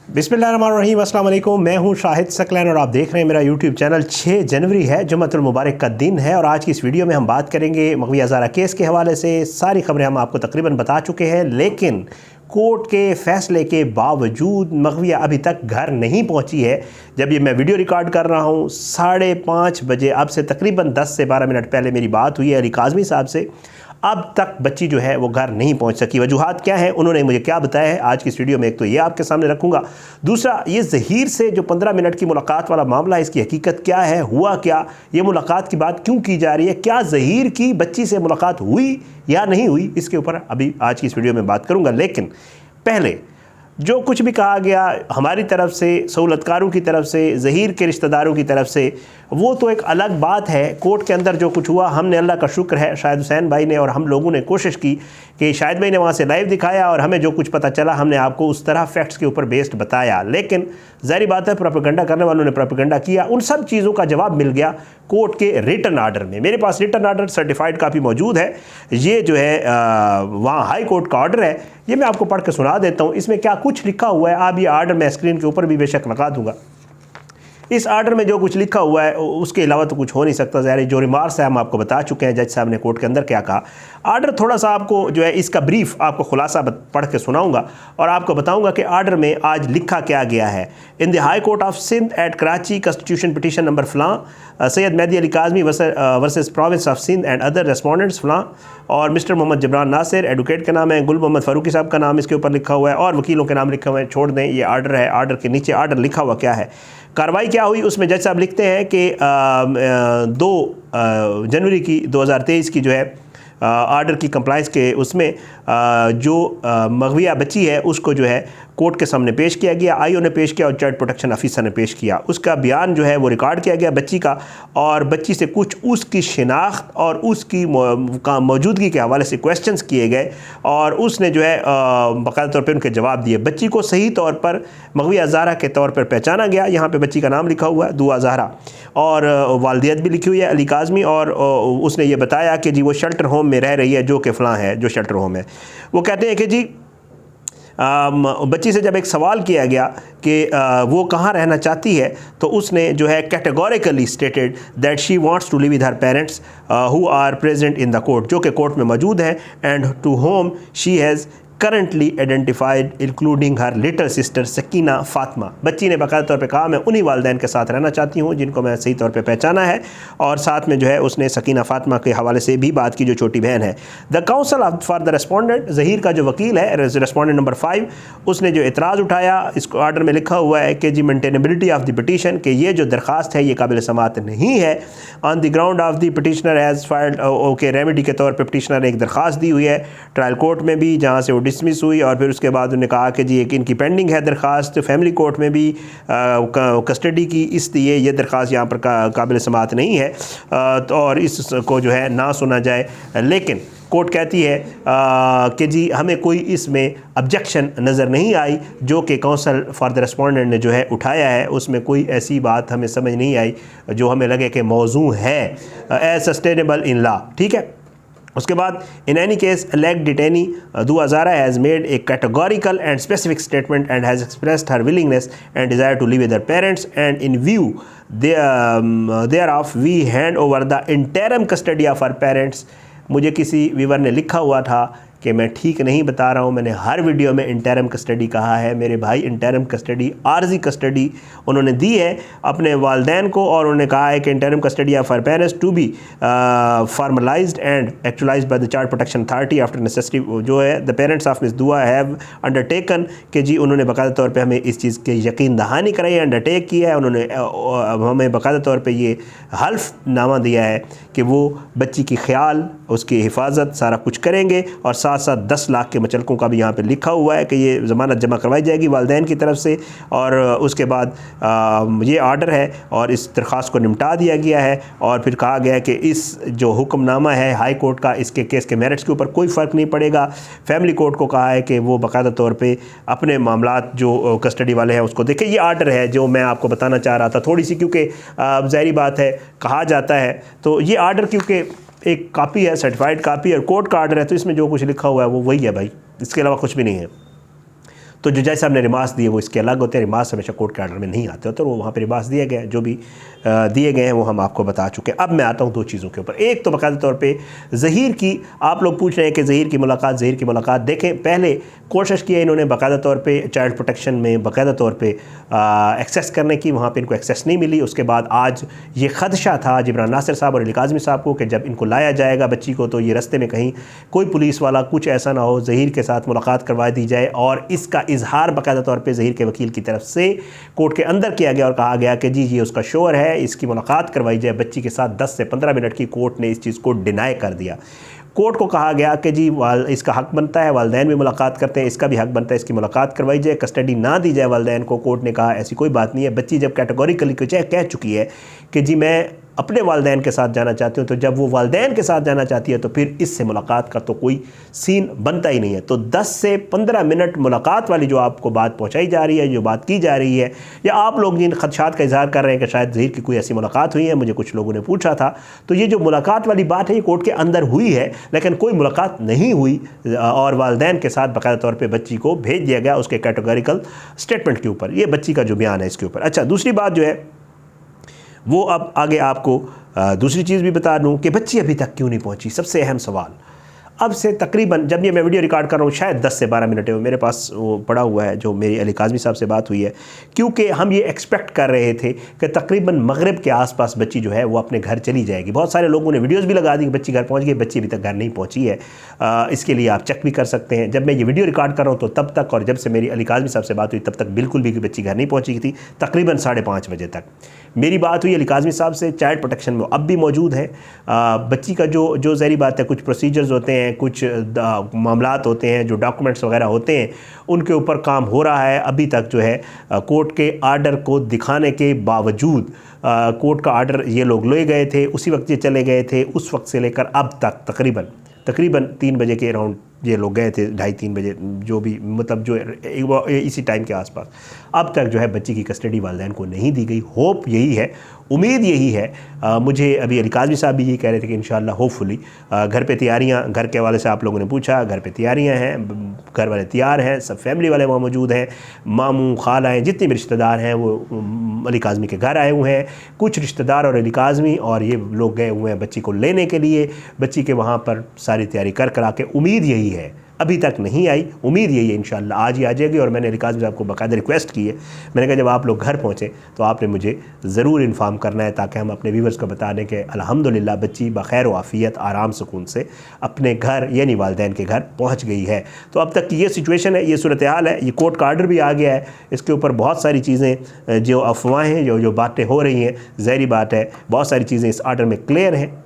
बिस्मिल्लाहिर्रहमानिर्रहीम, अस्सलाम वालेकुम। मैं हूं शाहिद सकलैन और आप देख रहे हैं मेरा यूट्यूब चैनल। 6 जनवरी है, जुम्मतुल मुबारक का दिन है और आज की इस वीडियो में हम बात करेंगे मग़विया ज़ारा केस के हवाले से। सारी खबरें हम आपको तकरीबन बता चुके हैं, लेकिन कोर्ट के फ़ैसले के बावजूद मग़विया अभी तक घर नहीं पहुंची है। जब ये मैं वीडियो रिकॉर्ड कर रहा हूँ 5:30 बजे, अब से तकरीबन 10 से 12 मिनट पहले मेरी बात हुई है अली काज़मी साहब से। अब तक बच्ची जो है वो घर नहीं पहुंच सकी। वजूहात क्या है, उन्होंने मुझे क्या बताया है, आज की इस वीडियो में एक तो ये आपके सामने रखूंगा। दूसरा, ये ज़हीर से जो 15 मिनट की मुलाकात वाला मामला है, इसकी हकीकत क्या है, हुआ क्या, ये मुलाकात की बात क्यों की जा रही है, क्या ज़हीर की बच्ची से मुलाकात हुई या नहीं हुई, इसके ऊपर अभी आज की इस वीडियो में बात करूँगा। लेकिन पहले जो कुछ भी कहा गया हमारी तरफ से, सहूलतकारों की तरफ से, ज़हीर के रिश्तेदारों की तरफ से, वो तो एक अलग बात है। कोर्ट के अंदर जो कुछ हुआ, हमने अल्लाह का शुक्र है शाहिद हुसैन भाई ने और हम लोगों ने कोशिश की कि शाहिद भाई ने वहाँ से लाइव दिखाया और हमें जो कुछ पता चला हमने आपको उस तरह फैक्ट्स के ऊपर बेस्ड बताया। लेकिन ज़ाहिर बात है प्रोपेगेंडा करने वालों ने प्रोपेगेंडा किया, उन सब चीज़ों का जवाब मिल गया कोर्ट के रिटन आर्डर में। मेरे पास रिटन आर्डर सर्टिफाइड कापी मौजूद है। ये जो है वहाँ हाई कोर्ट का ऑर्डर है, ये मैं आपको पढ़ के सुना देता हूँ। इसमें क्या कुछ लिखा हुआ है, आप ये आर्डर मैं स्क्रीन के ऊपर भी बेशक लगा दूँगा। इस आर्डर में जो कुछ लिखा हुआ है उसके अलावा तो कुछ हो नहीं सकता। ज़ाहिर जो रिमार्क्स है हम आपको बता चुके हैं, जज साहब ने कोर्ट के अंदर क्या कहा। आर्डर थोड़ा सा आपको जो है इसका ब्रीफ आपको खुलासा पढ़ के सुनाऊंगा और आपको बताऊंगा कि आर्डर में आज लिखा क्या गया है। In the high court of Sindh at Karachi, constitution petition number फलां, Syed Mehdi Ali Kazmi versus province of Sindh and other respondents फलां, और मिस्टर मोहम्मद जबरान नासिर एडवोकेट का नाम है, गुल मोहम्मद फ़ारूकी साहब का नाम इसके ऊपर लिखा हुआ है और वकीलों के नाम लिखे हुए हैं। छोड़ दें, ये आर्डर है। आर्डर के नीचे आर्डर लिखा हुआ क्या है, कार्रवाई क्या हुई, उसमें जज साहब लिखते हैं कि 2 जनवरी की 2023 की जो है आर्डर की कंप्लाइंस के उसमें जो मग़विया बच्ची है उसको जो है कोर्ट के सामने पेश किया गया। आईओ ने पेश किया और चाइल्ड प्रोटेक्शन ऑफिसर ने पेश किया। उसका बयान जो है वो रिकॉर्ड किया गया बच्ची का, और बच्ची से कुछ उसकी शिनाख्त और उसकी मौजूदगी के हवाले से क्वेश्चंस किए गए और उसने जो है बाकायदा तौर पर उनके जवाब दिए। बच्ची को सही तौर पर मग़विया ज़ारा के तौर पर पहचाना गया। यहाँ पर बच्ची का नाम लिखा हुआ है दुआ ज़ारा और वालदियत भी लिखी हुई है अली काज़मी, और उसने ये बताया कि जी वो शेल्टर होम में रह रही है जो कि फ़लाँ है जो शेल्टर होम है। वो कहते हैं कि जी बच्ची से जब एक सवाल किया गया कि वो कहाँ रहना चाहती है, तो उसने जो है categorically stated that she wants to live with her parents who are present in the court, जो कि कोर्ट में मौजूद हैं, and to whom she has currently identified including her little sister Sakina Fatima. बच्ची ने बाकायदा तौर पे कहा मैं उन्हीं वालिदैन के साथ रहना चाहती हूँ जिनको मैं सही तौर पे पहचाना है, और साथ में जो है उसने सकीना फ़ातिमा के हवाले से भी बात की जो छोटी बहन है। The council for the respondent, Zaheer का जो वकील है रेस्पोंडेंट नंबर 5, उसने जो इतराज़ उठाया, इसको आर्डर में लिखा हुआ है कि जी मेंटेनेबिलिटी ऑफ द पिटीशन, कि ये जो दरख्वास्त है ये काबिल समाअत नहीं है। On the ground of the petitioner has filed, okay, remedy के तौर पर पिटीशनर ने एक दरख्वास्त दी हुई है ट्रायल कोर्ट में भी, जहाँ से वो डिसमिस हुई, और फिर उसके बाद उन्होंने कहा कि जी एक इनकी पेंडिंग है दरख्वास्त फैमिली कोर्ट में भी कस्टडी की, इसलिए ये दरख्वास्त यहाँ पर काबिल समाअत नहीं है और इसको जो है ना सुना जाए। लेकिन कोर्ट कहती है कि जी हमें कोई इसमें ऑब्जेक्शन नज़र नहीं आई जो कि काउंसिल फॉर द रेस्पोंडेंट ने जो है उठाया है, उसमें कोई ऐसी बात हमें समझ नहीं आई जो हमें लगे कि मौजू है एज सस्टेनेबल इन लॉ। ठीक है। उसके बाद in any case alleged detainee Dua Zara has made a categorical and specific statement and has expressed her willingness and desire to live with her parents, and in view there of we hand over the interim custody of her parents. मुझे किसी viewer ने लिखा हुआ था कि मैं ठीक नहीं बता रहा हूँ, मैंने हर वीडियो में इंटरम कस्टडी कहा है। मेरे भाई इंटरम कस्टडी, आर्जी कस्टडी उन्होंने दी है अपने वालिदैन को, और उन्होंने कहा है कि interim custody of her parents to be formalized and actualized by the child protection authority after necessity, जो है the parents of miss Dua have undertaken, कि जी उन्होंने बाकायदा तौर पे हमें इस चीज़ की यकीन दहानी कराई, अंडरटेक किया है उन्होंने, हमें बाकायदा तौर पे ये हल्फ नामा दिया है कि वो बच्ची की ख्याल, उसकी हिफाजत सारा कुछ करेंगे, और साथ साथ 10 लाख के मचलकों का भी यहाँ पे लिखा हुआ है कि ये ज़मानत जमा करवाई जाएगी वालिदैन की तरफ से, और उसके बाद ये आर्डर है और इस दरख्वास्त को निपटा दिया गया है। और फिर कहा गया है कि इस जो हुक्मनामा है हाई कोर्ट का, इसके केस के मेरिट्स के ऊपर कोई फ़र्क नहीं पड़ेगा। फैमिली कोर्ट को कहा है कि वो बाकायदा तौर पर अपने मामलात जो कस्टडी वाले हैं उसको देखें। ये आर्डर है जो मैं आपको बताना चाह रहा था थोड़ी सी, क्योंकि ज़ाहिर बात है कहा जाता है, तो ये आर्डर क्योंकि एक कापी है, सर्टिफाइड कापी और कोर्ट का आर्डर है, तो इसमें जो कुछ लिखा हुआ है वो वही है भाई, इसके अलावा कुछ भी नहीं है। तो जो जज साहब ने रिमार्क्स दिए वो इसके अलग होते हैं, रिमार्क्स हमेशा कोर्ट के आर्डर में नहीं आते होते, तो वो वहाँ पर रिमार्क्स दिए गए, जो भी दिए गए हैं वो हम आपको बता चुके हैं। अब मैं आता हूँ दो चीज़ों के ऊपर। एक तो बाकायदा तौर पे ज़हीर की, आप लोग पूछ रहे हैं कि ज़हीर की मुलाकात देखें, पहले कोशिश की है इन्होंने बाकायदा तौर पे चाइल्ड प्रोटेक्शन में बाकायदा तौर पे एक्सेस करने की, वहाँ पे इनको एक्सेस नहीं मिली। उसके बाद आज ये खदशा था इमरान नासिर साहब और अली काज़मी साहब को कि जब इनको लाया जाएगा बच्ची को, तो ये रास्ते में कहीं कोई पुलिस वाला कुछ ऐसा ना हो, ज़हीर के साथ मुलाकात करवा दी जाए। और इसका इजहार बाकायदा तौर पर ज़हीर के वकील की तरफ से कोर्ट के अंदर किया गया और कहा गया कि जी ये उसका शोर है, इसकी मुलाकात करवाई जाए बच्ची के साथ 10 से 15 मिनट की। कोर्ट ने इस चीज़ को डिनाई कर दिया। कोर्ट को कहा गया कि जी इसका हक बनता है, वालिदैन भी मुलाकात करते हैं, इसका भी हक बनता है, इसकी मुलाकात करवाई जाए, कस्टडी ना दी जाए वालिदैन को। कोर्ट ने कहा ऐसी कोई बात नहीं है। बच्ची जब कैटेगोरिकली कह चुकी है कि जी मैं अपने वालिदैन के साथ जाना चाहती हूँ, तो जब वो वालिदैन के साथ जाना चाहती है तो फिर इससे मुलाकात का तो कोई सीन बनता ही नहीं है। तो 10 से 15 मिनट मुलाकात वाली जो आपको बात पहुँचाई जा रही है, जो बात की जा रही है, या आप लोग जिन खदशात का इजहार कर रहे हैं कि शायद ज़हीर की कोई ऐसी मुलाकात हुई है, मुझे कुछ लोगों ने पूछा था, तो ये जो मुलाकात वाली बात है ये कोर्ट के अंदर हुई है, लेकिन कोई मुलाकात नहीं हुई और वालिदैन के साथ बाकायदा तौर पर बच्ची को भेज दिया गया उसके कैटेगोरिकल स्टेटमेंट के ऊपर। ये बच्ची का जो बयान है इसके ऊपर। अच्छा, दूसरी बात जो है वो अब आगे आपको दूसरी चीज़ भी बता दूं कि बच्ची अभी तक क्यों नहीं पहुंची। सबसे अहम सवाल, अब से तकरीबन जब ये मैं वीडियो रिकॉर्ड कर रहा हूँ शायद 10 से 12 मिनट है, मेरे पास वो पड़ा हुआ है जो मेरी अली काज़मी साहब से बात हुई है, क्योंकि हम ये एक्सपेक्ट कर रहे थे कि तकरीबन मगरिब के आसपास बच्ची जो है वो अपने घर चली जाएगी। बहुत सारे लोगों ने वीडियोस भी लगा दी कि बच्ची घर पहुँच गई, बच्ची अभी तक घर नहीं पहुँची है। इसके लिए आप चेक भी कर सकते हैं। जब मैं ये वीडियो रिकॉर्ड कर रहा हूँ तो तब तक, और जब से मेरी अली काज़मी साहब से बात हुई तब तक बिल्कुल भी बच्ची घर नहीं पहुँची थी, तकरीबन 5:30 बजे तक। मेरी बात हुई अली काज़मी साहब से, चाइल्ड प्रोटेक्शन में अब भी मौजूद है। बच्ची का जो ज़ाहिर बात है कुछ प्रोसीजर्स होते हैं, कुछ मामलात होते हैं, जो डॉक्यूमेंट्स वगैरह होते हैं, उनके ऊपर काम हो रहा है। अभी तक जो है कोर्ट के आर्डर को दिखाने के बावजूद, कोर्ट का आर्डर ये लोग ले गए थे, उसी वक्त ये चले गए थे, उस वक्त से लेकर अब तक तकरीबन 3 बजे के अराउंड ये लोग गए थे, 2:30-3 बजे, जो भी मतलब जो इसी टाइम के आसपास। अब तक जो है बच्ची की कस्टडी वालिदैन को नहीं दी गई। होप यही है, उम्मीद यही है, मुझे अभी अली काज़मी साहब भी यही कह रहे थे कि इंशाल्लाह होपफुली घर पे तैयारियां, घर के हवाले से आप लोगों ने पूछा, घर पे तैयारियां हैं, घर वाले तैयार हैं, सब फैमिली वाले वहाँ मौजूद हैं, मामू खालाएँ जितने भी रिश्तेदार हैं वो अली काज़मी के घर आए हुए हैं। कुछ रिश्तेदार और अली काज़मी और ये लोग गए हुए हैं बच्ची को लेने के लिए, बच्ची के वहाँ पर सारी तैयारी कर आके। उम्मीद यही है, अभी तक नहीं आई, उम्मीद यही है इंशाल्लाह आज ही आ जाएगी। और मैंने अली काज़मी साहब को बाकायदा रिक्वेस्ट की है, मैंने कहा जब आप लोग घर पहुँचे तो आपने मुझे ज़रूर इन्फॉर्म करना है, ताकि हम अपने व्यूवर्स को बता दें कि अल्हम्दुलिल्लाह बच्ची बखैर व आफ़ियत आराम सुकून से अपने घर यानी वालिदैन के घर पहुँच गई है। तो अब तक की ये सिचुएशन है, ये सूरत हाल है। ये कोर्ट का आर्डर भी आ गया है, इसके ऊपर बहुत सारी चीज़ें जो अफवाहें जो बातें हो रही हैं, ज़ाहिर बात है बहुत सारी चीज़ें इस आर्डर में क्लियर हैं।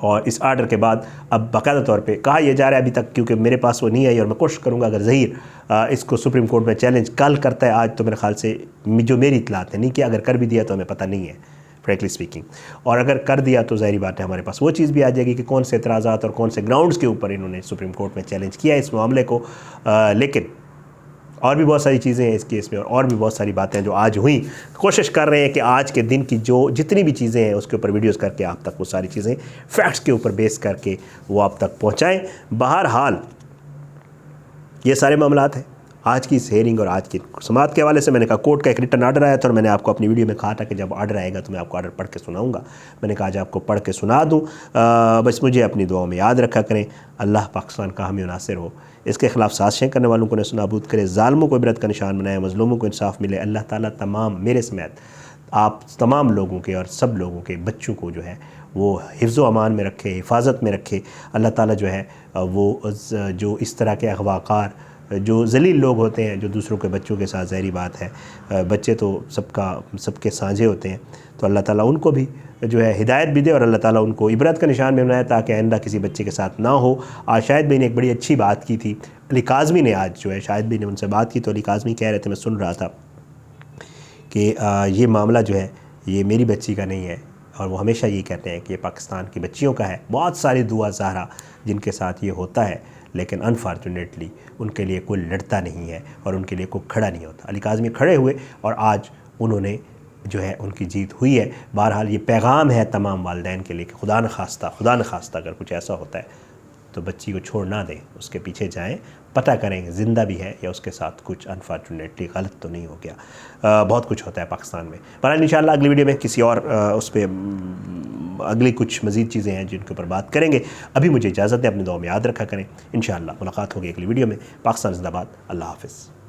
और इस आर्डर के बाद अब बाकायदा तौर पे कहा यह जा रहा है, अभी तक क्योंकि मेरे पास वो नहीं आई, और मैं कोशिश करूँगा अगर ज़हीर इसको सुप्रीम कोर्ट में चैलेंज कल करता है, आज तो मेरे ख्याल से जो मेरी इतलात है नहीं किया, अगर कर भी दिया तो हमें पता नहीं है फ्रैंकली स्पीकिंग, और अगर कर दिया तो ज़ाहिर बात है हमारे पास वो चीज़ भी आ जाएगी कि कौन से एतराज़ात और कौन से ग्राउंड्स के ऊपर इन्होंने सुप्रीम कोर्ट में चैलेंज किया इस मामले को। लेकिन और भी बहुत सारी चीज़ें हैं इस केस में, और भी बहुत सारी बातें जो आज हुई। कोशिश कर रहे हैं कि आज के दिन की जो जितनी भी चीज़ें हैं उसके ऊपर वीडियोस करके आप तक वो सारी चीज़ें फैक्ट्स के ऊपर बेस करके वो आप तक पहुंचाएं। बहरहाल ये सारे मामलात हैं आज की इस हेयरिंग और आज की समाअत के हवाले से। मैंने कहा कोर्ट का एक रिटर्न आर्डर आया था, और मैंने आपको अपनी वीडियो में कहा था कि जब आर्डर आएगा तो मैं आपको आर्डर पढ़ के सुनाऊंगा। मैंने कहा आज आपको पढ़ के सुना दूँ, बस मुझे अपनी दुआओं में याद रखा करें। अल्लाह पाकिस्तान का हामी नासिर हो, इसके ख़िलाफ़ साजिशें करने वालों को नसूनाबूद करे, ज़ालिमों को इबरत का निशान बनाए, मज़लूमों को इंसाफ मिले। अल्लाह ताला तमाम मेरे समेत आप तमाम लोगों के और सब लोगों के बच्चों को जो है वो हिफ्ज़ व अमान में रखे, हिफाजत में रखे। अल्लाह ताला जो है वो जो इस तरह के अगवाकार जो ज़लील लोग होते हैं जो दूसरों के बच्चों के साथ, ज़ाहिर बात है बच्चे तो सबके साझे होते हैं, तो अल्लाह ताला उनको भी जो है हिदायत भी दे और अल्लाह ताला उनको इबरत का निशान में बनाए, ताकि आइंदा किसी बच्चे के साथ ना हो। आज शाहिद भाई ने एक बड़ी अच्छी बात की थी, अली काज़मी ने आज जो है शाहिद भाई ने उनसे बात की, तो अली काज़मी कह रहे थे, मैं सुन रहा था कि ये मामला जो है ये मेरी बच्ची का नहीं है, और वो हमेशा ये कहते हैं कि ये पाकिस्तान की बच्चियों का है। बहुत सारी दुआ ज़हरा जिनके साथ ये होता है, लेकिन अनफॉर्चुनेटली उनके लिए कोई लड़ता नहीं है और उनके लिए कोई खड़ा नहीं होता। अली काज़मी खड़े हुए और आज उन्होंने जो है उनकी जीत हुई है। बहरहाल ये पैगाम है तमाम वालिदैन के लिए कि खुदा न खास्ता अगर कुछ ऐसा होता है तो बच्ची को छोड़ ना दें, उसके पीछे जाएं, पता करें ज़िंदा भी है या उसके साथ कुछ अनफॉर्चुनेटली गलत तो नहीं हो गया। बहुत कुछ होता है पाकिस्तान में। पर इंशाल्लाह अगली वीडियो में किसी और उस पर अगली कुछ मज़ीद चीज़ें हैं जिनके ऊपर बात करेंगे। अभी मुझे इजाज़त दें, अपनी दुआ में याद रखा करें। इंशाल्लाह मुलाकात होगी अगली वीडियो में। पाकिस्तान ज़िंदाबाद। अल्लाह हाफ़िज़।